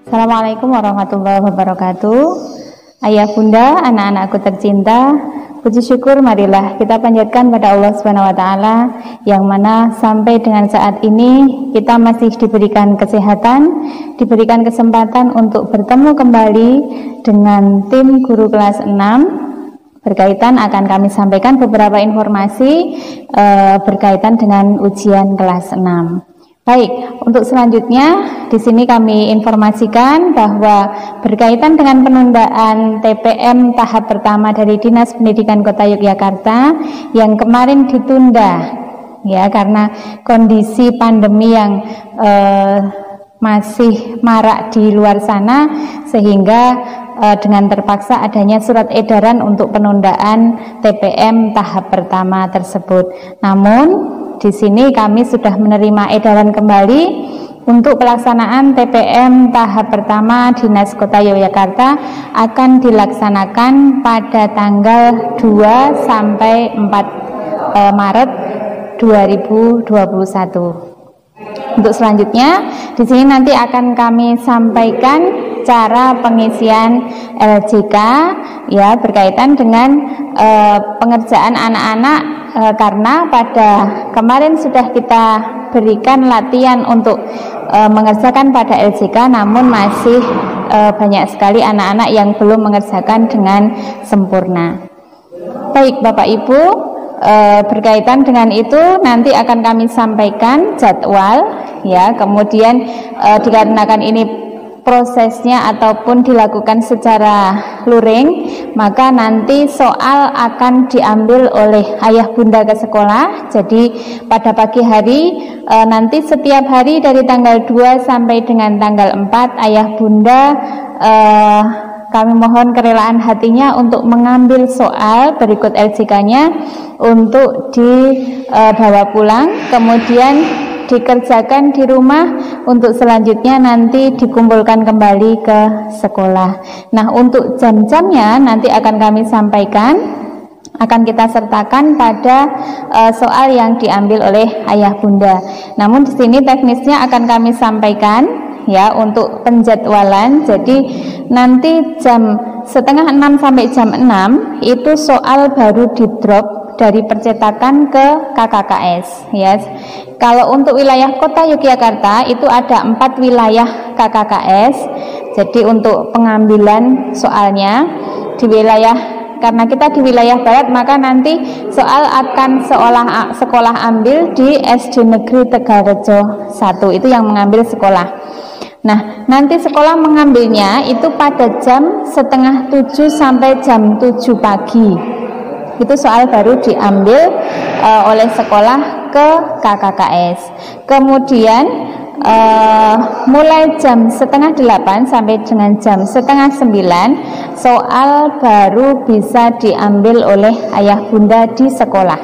Assalamualaikum warahmatullahi wabarakatuh. Ayah bunda, anak-anakku tercinta, puji syukur marilah kita panjatkan pada Allah Subhanahu wa taala yang mana sampai dengan saat ini kita masih diberikan kesehatan, diberikan kesempatan untuk bertemu kembali dengan tim guru kelas 6. Berkaitan akan kami sampaikan beberapa informasi berkaitan dengan ujian kelas 6. Baik, untuk selanjutnya di sini kami informasikan bahwa berkaitan dengan penundaan TPM tahap pertama dari Dinas Pendidikan Kota Yogyakarta yang kemarin ditunda ya karena kondisi pandemi yang masih marak di luar sana sehingga dengan terpaksa adanya surat edaran untuk penundaan TPM tahap pertama tersebut. Namun di sini kami sudah menerima edaran kembali untuk pelaksanaan TPM tahap pertama Dinas Kota Yogyakarta akan dilaksanakan pada tanggal 2 sampai 4 Maret 2021. Untuk selanjutnya di sini nanti akan kami sampaikan cara pengisian LJK ya berkaitan dengan pengerjaan anak-anak karena pada kemarin sudah kita berikan latihan untuk mengerjakan pada LJK, namun masih banyak sekali anak-anak yang belum mengerjakan dengan sempurna. Baik Bapak Ibu, berkaitan dengan itu nanti akan kami sampaikan jadwal ya, kemudian dikarenakan ini prosesnya ataupun dilakukan secara luring, maka nanti soal akan diambil oleh ayah bunda ke sekolah. Jadi pada pagi hari nanti setiap hari dari tanggal 2 sampai dengan tanggal 4 ayah bunda kami mohon kerelaan hatinya untuk mengambil soal berikut LJK-nya untuk dibawa pulang, kemudian dikerjakan di rumah untuk selanjutnya nanti dikumpulkan kembali ke sekolah. Nah, untuk jam-jamnya nanti akan kami sampaikan, akan kita sertakan pada soal yang diambil oleh ayah bunda. Namun di sini teknisnya akan kami sampaikan ya untuk penjadwalan. Jadi nanti jam setengah 6 sampai jam 6 itu soal baru di drop dari percetakan ke KKKS ya. Kalau untuk wilayah Kota Yogyakarta itu ada 4 wilayah KKKS. Jadi untuk pengambilan soalnya di wilayah, karena kita di wilayah barat, maka nanti soal akan sekolah ambil di SD Negeri Tegalrejo 1, itu yang mengambil sekolah. Nah, nanti sekolah mengambilnya itu pada jam setengah 7 sampai jam 7 pagi. Itu soal baru diambil oleh sekolah ke KKKS. Kemudian mulai jam setengah 8 sampai dengan jam setengah 9 soal baru bisa diambil oleh ayah bunda di sekolah.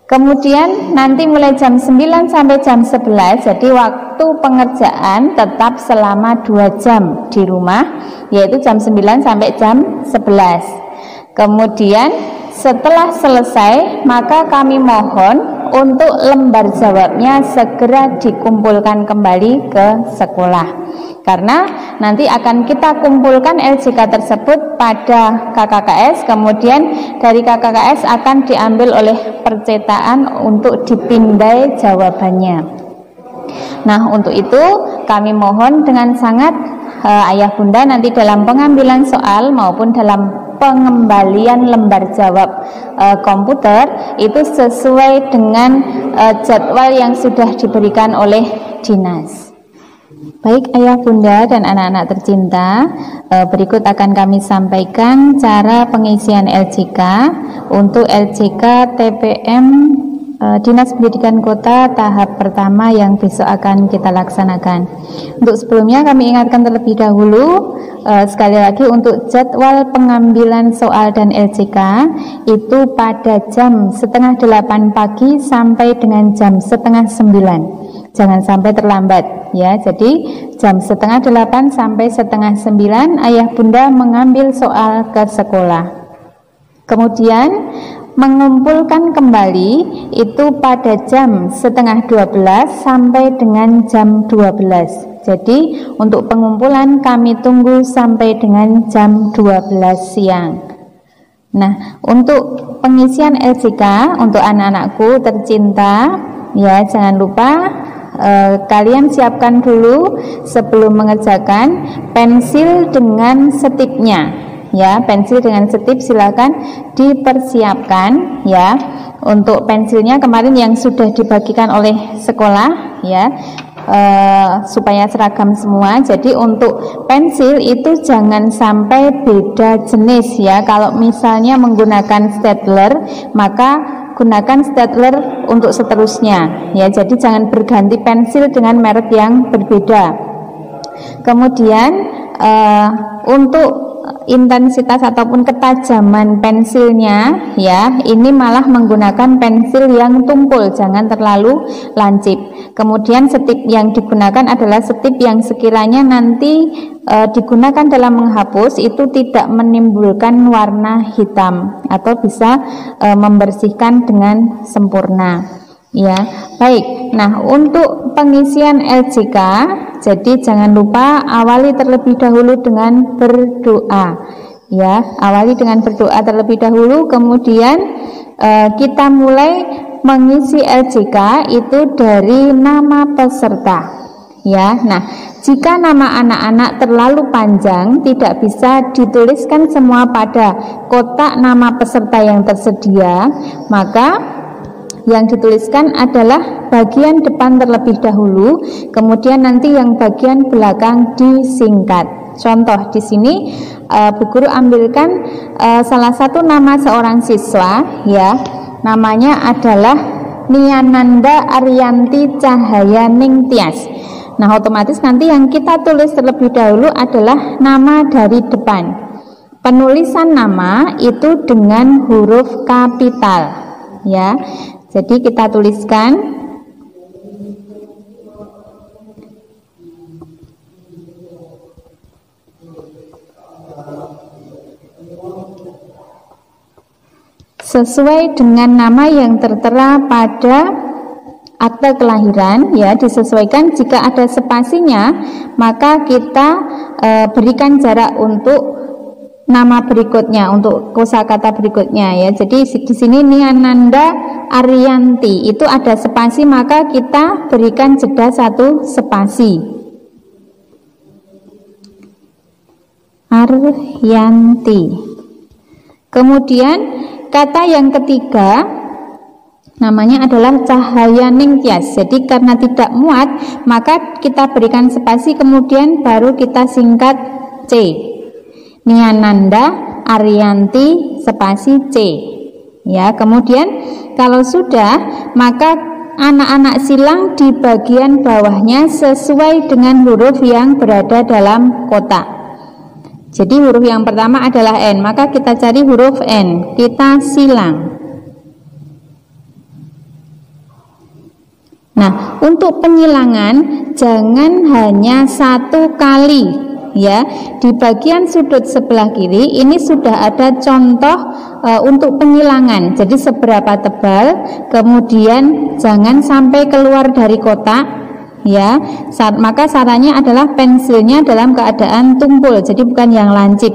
Kemudian nanti mulai jam 9 sampai jam 11, jadi waktu pengerjaan tetap selama 2 jam di rumah, yaitu jam 9 sampai jam 11. Kemudian setelah selesai, maka kami mohon untuk lembar jawabnya segera dikumpulkan kembali ke sekolah. Karena nanti akan kita kumpulkan LJK tersebut pada KKKS, kemudian dari KKKS akan diambil oleh percetakan untuk dipindai jawabannya. Nah, untuk itu kami mohon dengan sangat ayah bunda nanti dalam pengambilan soal maupun dalam pengembalian lembar jawab komputer itu sesuai dengan jadwal yang sudah diberikan oleh dinas. Baik ayah bunda dan anak-anak tercinta, berikut akan kami sampaikan cara pengisian LJK untuk LJK TPM Dinas Pendidikan Kota tahap pertama yang besok akan kita laksanakan. Untuk sebelumnya kami ingatkan terlebih dahulu sekali lagi untuk jadwal pengambilan soal dan LJK itu pada jam setengah 8 pagi sampai dengan jam setengah 9. Jangan sampai terlambat ya. Jadi jam setengah 8 sampai setengah 9 ayah bunda mengambil soal ke sekolah. Kemudian mengumpulkan kembali itu pada jam setengah 12 sampai dengan jam 12. Jadi untuk pengumpulan kami tunggu sampai dengan jam 12 siang. Nah, untuk pengisian LJK untuk anak-anakku tercinta, ya jangan lupa kalian siapkan dulu sebelum mengerjakan pensil dengan setipnya. Ya, pensil dengan setip silakan dipersiapkan ya. Untuk pensilnya kemarin yang sudah dibagikan oleh sekolah ya. Supaya seragam semua. Jadi untuk pensil itu jangan sampai beda jenis ya. Kalau misalnya menggunakan stapler, maka gunakan stapler untuk seterusnya ya. Jadi jangan berganti pensil dengan merek yang berbeda. Kemudian untuk intensitas ataupun ketajaman pensilnya ya, ini malah menggunakan pensil yang tumpul, jangan terlalu lancip. Kemudian setip yang digunakan adalah setip yang sekiranya nanti digunakan dalam menghapus itu tidak menimbulkan warna hitam atau bisa membersihkan dengan sempurna. Ya, baik. Nah, untuk pengisian LJK, jadi jangan lupa awali terlebih dahulu dengan berdoa. Ya, awali dengan berdoa terlebih dahulu, kemudian kita mulai mengisi LJK itu dari nama peserta. Ya, nah, jika nama anak-anak terlalu panjang, tidak bisa dituliskan semua pada kotak nama peserta yang tersedia, maka yang dituliskan adalah bagian depan terlebih dahulu, kemudian nanti yang bagian belakang disingkat. Contoh di sini Bu Guru ambilkan salah satu nama seorang siswa ya, namanya adalah Niananda Ariyanti Cahaya Ningtyas. Nah, otomatis nanti yang kita tulis terlebih dahulu adalah nama dari depan. Penulisan nama itu dengan huruf kapital ya. Jadi kita tuliskan sesuai dengan nama yang tertera pada akte kelahiran ya, disesuaikan. Jika ada spasinya maka kita berikan jarak untuk nama berikutnya, untuk kosakata berikutnya ya. Jadi di sini Niananda Ariyanti itu ada spasi, maka kita berikan jeda satu spasi. Ariyanti. Kemudian kata yang ketiga namanya adalah Cahaya Ningtyas. Jadi karena tidak muat, maka kita berikan spasi, kemudian baru kita singkat C. Niananda Ariyanti spasi C. Ya, kemudian kalau sudah, maka anak-anak silang di bagian bawahnya sesuai dengan huruf yang berada dalam kotak. Jadi huruf yang pertama adalah N, maka kita cari huruf N, kita silang. Nah, untuk penyilangan jangan hanya satu kali ya. Di bagian sudut sebelah kiri ini sudah ada contoh untuk penyilangan. Jadi seberapa tebal, kemudian jangan sampai keluar dari kotak ya. Maka sarannya adalah pensilnya dalam keadaan tumpul, jadi bukan yang lancip.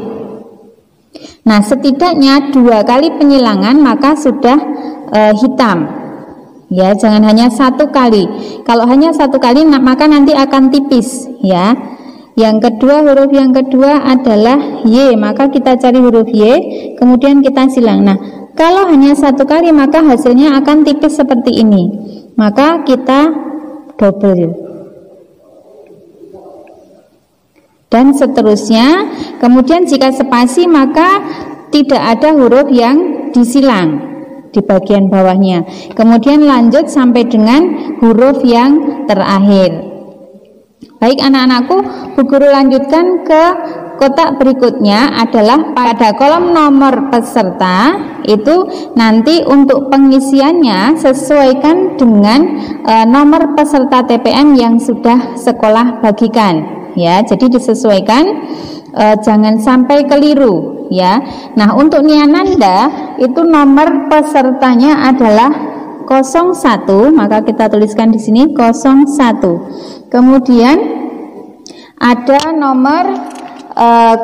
Nah, setidaknya 2 kali penyilangan maka sudah hitam ya, jangan hanya 1 kali. Kalau hanya 1 kali maka nanti akan tipis ya. Yang kedua, huruf yang kedua adalah Y, maka kita cari huruf Y, kemudian kita silang. Nah, kalau hanya 1 kali maka hasilnya akan tipis seperti ini, maka kita double dan seterusnya. Kemudian jika spasi maka tidak ada huruf yang disilang di bagian bawahnya, kemudian lanjut sampai dengan huruf yang terakhir. Baik anak-anakku, Bu Guru lanjutkan ke kotak berikutnya adalah pada kolom nomor peserta itu nanti untuk pengisiannya sesuaikan dengan nomor peserta TPM yang sudah sekolah bagikan ya. Jadi disesuaikan, jangan sampai keliru ya. Nah, untuk Niananda itu nomor pesertanya adalah 01, maka kita tuliskan di sini 01. Kemudian ada nomor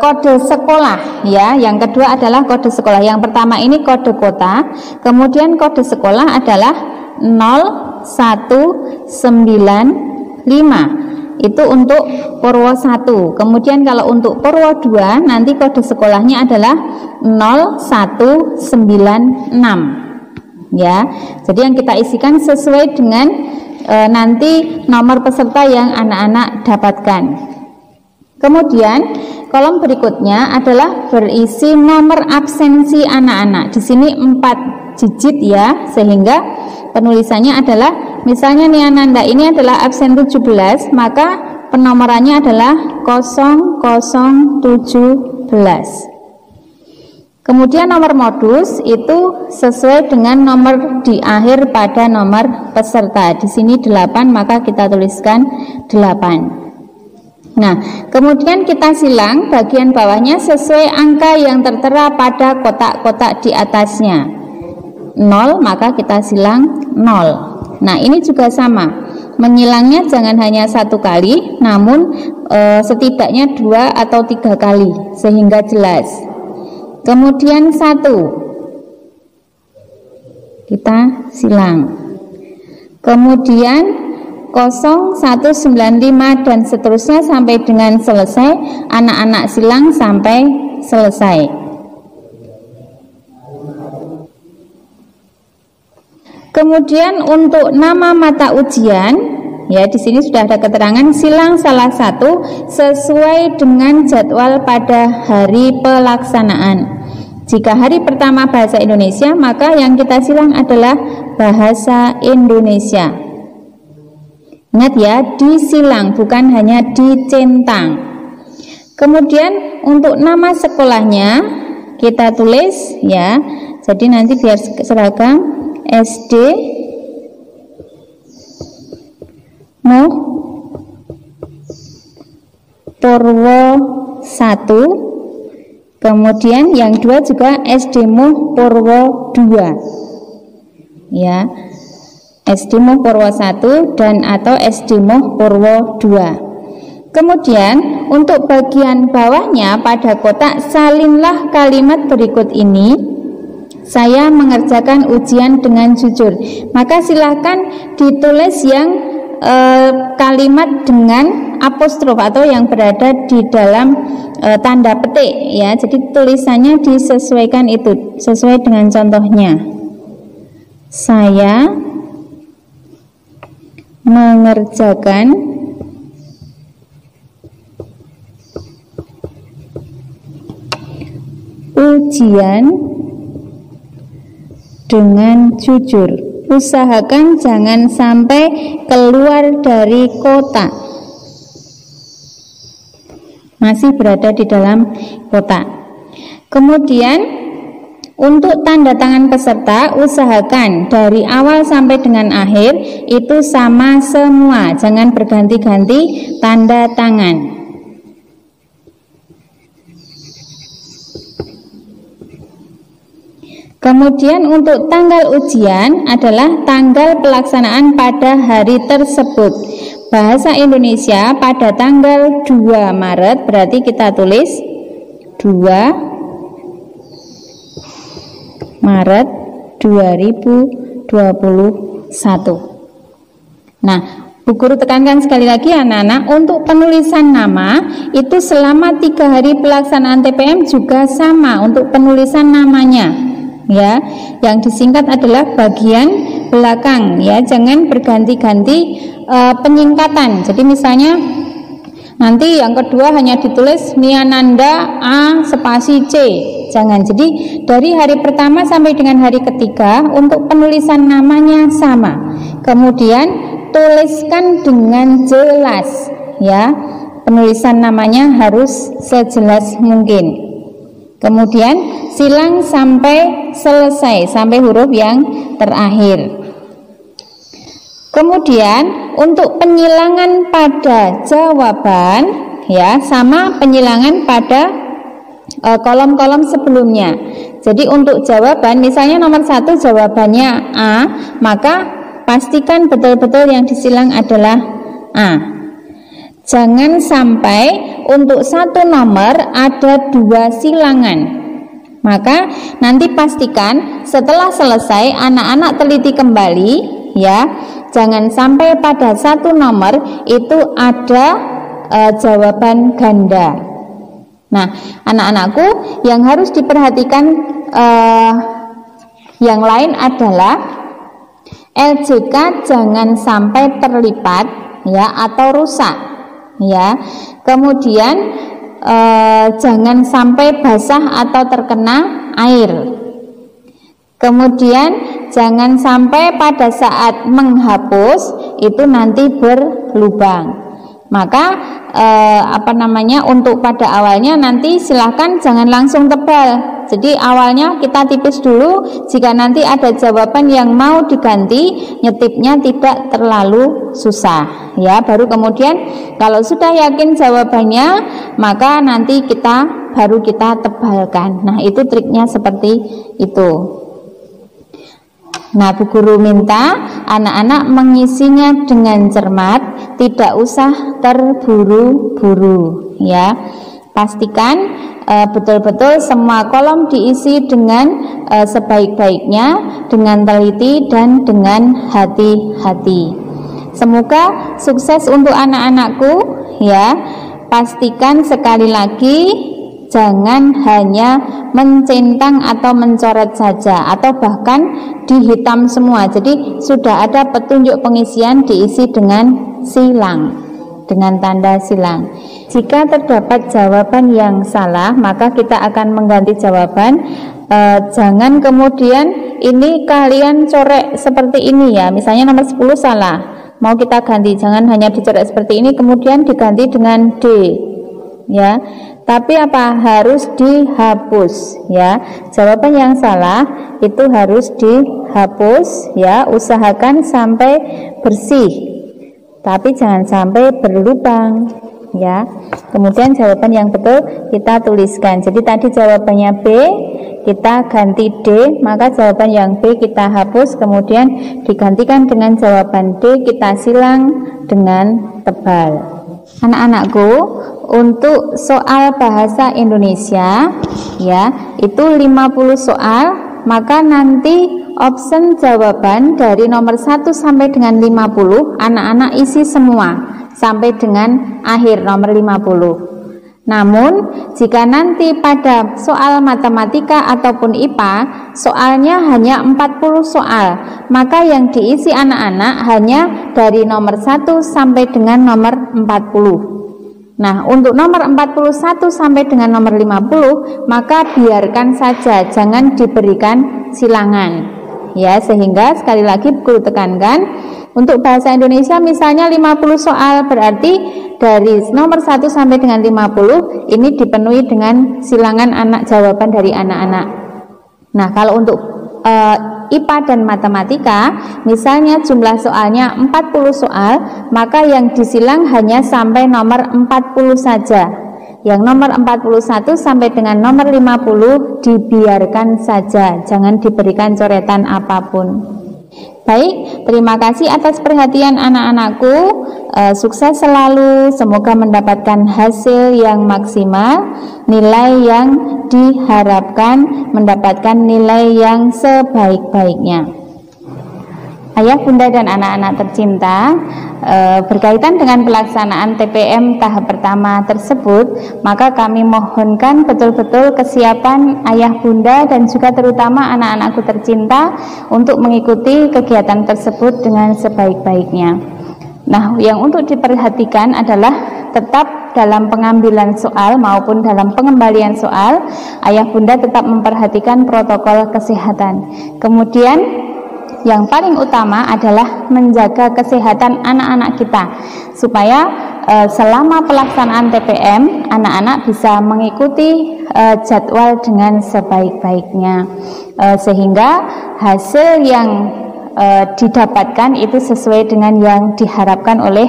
kode sekolah ya. Yang kedua adalah kode sekolah. Yang pertama ini kode kota, kemudian kode sekolah adalah 0195. Itu untuk Purwo 1. Kemudian kalau untuk Purwo 2 nanti kode sekolahnya adalah 0196 ya. Jadi yang kita isikan sesuai dengan nanti nomor peserta yang anak-anak dapatkan. Kemudian kolom berikutnya adalah berisi nomor absensi anak-anak. Di sini 4 digit ya, sehingga penulisannya adalah misalnya Niananda ini adalah absen 17, maka penomorannya adalah 0017. Kemudian nomor modus itu sesuai dengan nomor di akhir pada nomor peserta. Di sini 8, maka kita tuliskan 8. Nah, kemudian kita silang bagian bawahnya sesuai angka yang tertera pada kotak-kotak di atasnya. 0, maka kita silang 0. Nah, ini juga sama. Menyilangnya jangan hanya 1 kali, namun setidaknya 2 atau 3 kali sehingga jelas. Kemudian 1 kita silang. Kemudian 0195 dan seterusnya sampai dengan selesai. Anak-anak silang sampai selesai. Kemudian untuk nama mata ujian, ya di sini sudah ada keterangan silang salah satu sesuai dengan jadwal pada hari pelaksanaan. Jika hari pertama bahasa Indonesia, maka yang kita silang adalah bahasa Indonesia. Ingat ya, disilang bukan hanya dicentang. Kemudian untuk nama sekolahnya kita tulis ya. Jadi nanti biar seragam SD Muh Purwo 1. Kemudian yang 2 juga SD Muh Purwo 2 ya, SD Muh Purwo 1 dan atau SD Muh Purwo 2. Kemudian untuk bagian bawahnya pada kotak salinlah kalimat berikut ini. Saya mengerjakan ujian dengan jujur. Maka silahkan ditulis yang kalimat dengan apostrof atau yang berada di dalam tanda petik ya. Jadi tulisannya disesuaikan itu sesuai dengan contohnya. Saya mengerjakan ujian dengan jujur. Usahakan jangan sampai keluar dari kotak. Masih berada di dalam kotak. Kemudian untuk tanda tangan peserta, usahakan dari awal sampai dengan akhir itu sama semua. Jangan berganti-ganti tanda tangan. Kemudian untuk tanggal ujian adalah tanggal pelaksanaan pada hari tersebut. Bahasa Indonesia pada tanggal 2 Maret, berarti kita tulis 2 Maret 2021. Nah, Bu Guru tekankan sekali lagi anak-anak, untuk penulisan nama itu selama 3 hari pelaksanaan TPM juga sama untuk penulisan namanya. Ya, yang disingkat adalah bagian belakang ya, jangan berganti-ganti penyingkatan. Jadi misalnya nanti yang kedua hanya ditulis Niananda A spasi C, jangan. Jadi dari hari pertama sampai dengan hari ketiga untuk penulisan namanya sama. Kemudian tuliskan dengan jelas ya, penulisan namanya harus sejelas mungkin. Kemudian silang sampai selesai, sampai huruf yang terakhir. Kemudian untuk penyilangan pada jawaban ya, sama penyilangan pada kolom-kolom sebelumnya. Jadi untuk jawaban, misalnya nomor 1 jawabannya A, maka pastikan betul-betul yang disilang adalah A. jangan sampai untuk satu nomor ada 2 silangan. Maka nanti pastikan setelah selesai anak-anak teliti kembali ya, jangan sampai pada satu nomor itu ada jawaban ganda. Nah, anak-anakku yang harus diperhatikan yang lain adalah LJK jangan sampai terlipat ya atau rusak ya. Kemudian jangan sampai basah atau terkena air. Kemudian jangan sampai pada saat menghapus itu nanti berlubang. Maka untuk pada awalnya nanti silahkan jangan langsung tebal. Jadi awalnya kita tipis dulu. Jika nanti ada jawaban yang mau diganti, nyetipnya tidak terlalu susah ya. Baru kemudian kalau sudah yakin jawabannya, maka nanti baru kita tebalkan. Nah, itu triknya seperti itu. Nah, Bu Guru minta anak-anak mengisinya dengan cermat, tidak usah terburu-buru ya. Pastikan betul-betul semua kolom diisi dengan sebaik-baiknya, dengan teliti dan dengan hati-hati. Semoga sukses untuk anak-anakku ya. Pastikan sekali lagi jangan hanya mencentang atau mencoret saja atau bahkan dihitam semua. Jadi sudah ada petunjuk pengisian diisi dengan silang, dengan tanda silang. Jika terdapat jawaban yang salah, maka kita akan mengganti jawaban. Jangan kemudian ini kalian corek seperti ini ya. Misalnya nomor 10 salah, mau kita ganti, jangan hanya dicoret seperti ini kemudian diganti dengan D ya. Tapi harus dihapus ya. Jawaban yang salah itu harus dihapus ya. Usahakan sampai bersih, tapi jangan sampai berlubang ya. Kemudian jawaban yang betul kita tuliskan. Jadi tadi jawabannya B, kita ganti D, maka jawaban yang B kita hapus, kemudian digantikan dengan jawaban D, kita silang dengan tebal. Anak-anakku, untuk soal bahasa Indonesia ya, itu 50 soal, maka nanti option jawaban dari nomor 1 sampai dengan 50 anak-anak isi semua sampai dengan akhir nomor 50. Namun jika nanti pada soal matematika ataupun IPA soalnya hanya 40 soal, maka yang diisi anak-anak hanya dari nomor 1 sampai dengan nomor 40. Nah, untuk nomor 41 sampai dengan nomor 50 maka biarkan saja, jangan diberikan silangan ya. Sehingga sekali lagi guru tekankan, untuk bahasa Indonesia misalnya 50 soal, berarti dari nomor 1 sampai dengan 50 ini dipenuhi dengan silangan jawaban dari anak-anak. Nah, kalau untuk IPA dan matematika misalnya jumlah soalnya 40 soal, maka yang disilang hanya sampai nomor 40 saja. Yang nomor 41 sampai dengan nomor 50 dibiarkan saja, jangan diberikan coretan apapun. Baik, terima kasih atas perhatian anak-anakku. Sukses selalu, semoga mendapatkan hasil yang maksimal, nilai yang diharapkan, mendapatkan nilai yang sebaik-baiknya. Ayah, bunda, dan anak-anak tercinta, berkaitan dengan pelaksanaan TPM tahap pertama tersebut, maka kami mohonkan betul-betul kesiapan ayah, bunda, dan juga terutama anak-anakku tercinta untuk mengikuti kegiatan tersebut dengan sebaik-baiknya. Nah, yang untuk diperhatikan adalah tetap dalam pengambilan soal maupun dalam pengembalian soal, ayah, bunda tetap memperhatikan protokol kesehatan. Kemudian yang paling utama adalah menjaga kesehatan anak-anak kita supaya selama pelaksanaan TPM anak-anak bisa mengikuti jadwal dengan sebaik-baiknya, sehingga hasil yang didapatkan itu sesuai dengan yang diharapkan oleh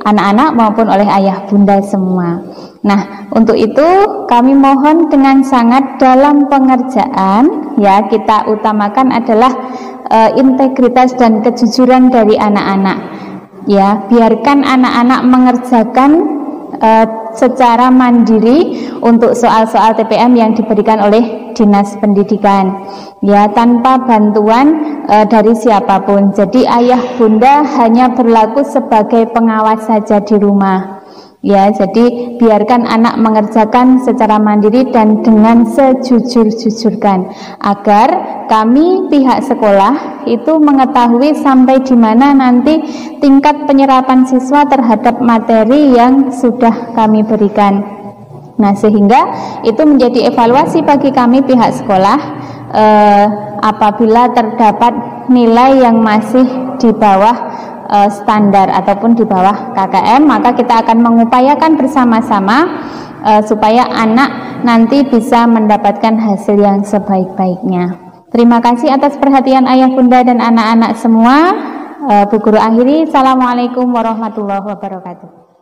anak-anak maupun oleh ayah bunda semua. Nah, untuk itu kami mohon dengan sangat dalam pengerjaan ya, kita utamakan adalah integritas dan kejujuran dari anak-anak ya. Biarkan anak-anak mengerjakan secara mandiri untuk soal-soal TPM yang diberikan oleh Dinas Pendidikan, ya, tanpa bantuan dari siapapun. Jadi ayah bunda hanya berlaku sebagai pengawas saja di rumah. Ya, jadi biarkan anak mengerjakan secara mandiri dan dengan sejujur-jujurkan, agar kami pihak sekolah itu mengetahui sampai di mana nanti tingkat penyerapan siswa terhadap materi yang sudah kami berikan. Nah, sehingga itu menjadi evaluasi bagi kami pihak sekolah apabila terdapat nilai yang masih di bawah standar ataupun di bawah KKM, maka kita akan mengupayakan bersama-sama supaya anak nanti bisa mendapatkan hasil yang sebaik-baiknya. Terima kasih atas perhatian ayah bunda dan anak-anak semua. Bu Guru akhiri, Assalamualaikum warahmatullahi wabarakatuh.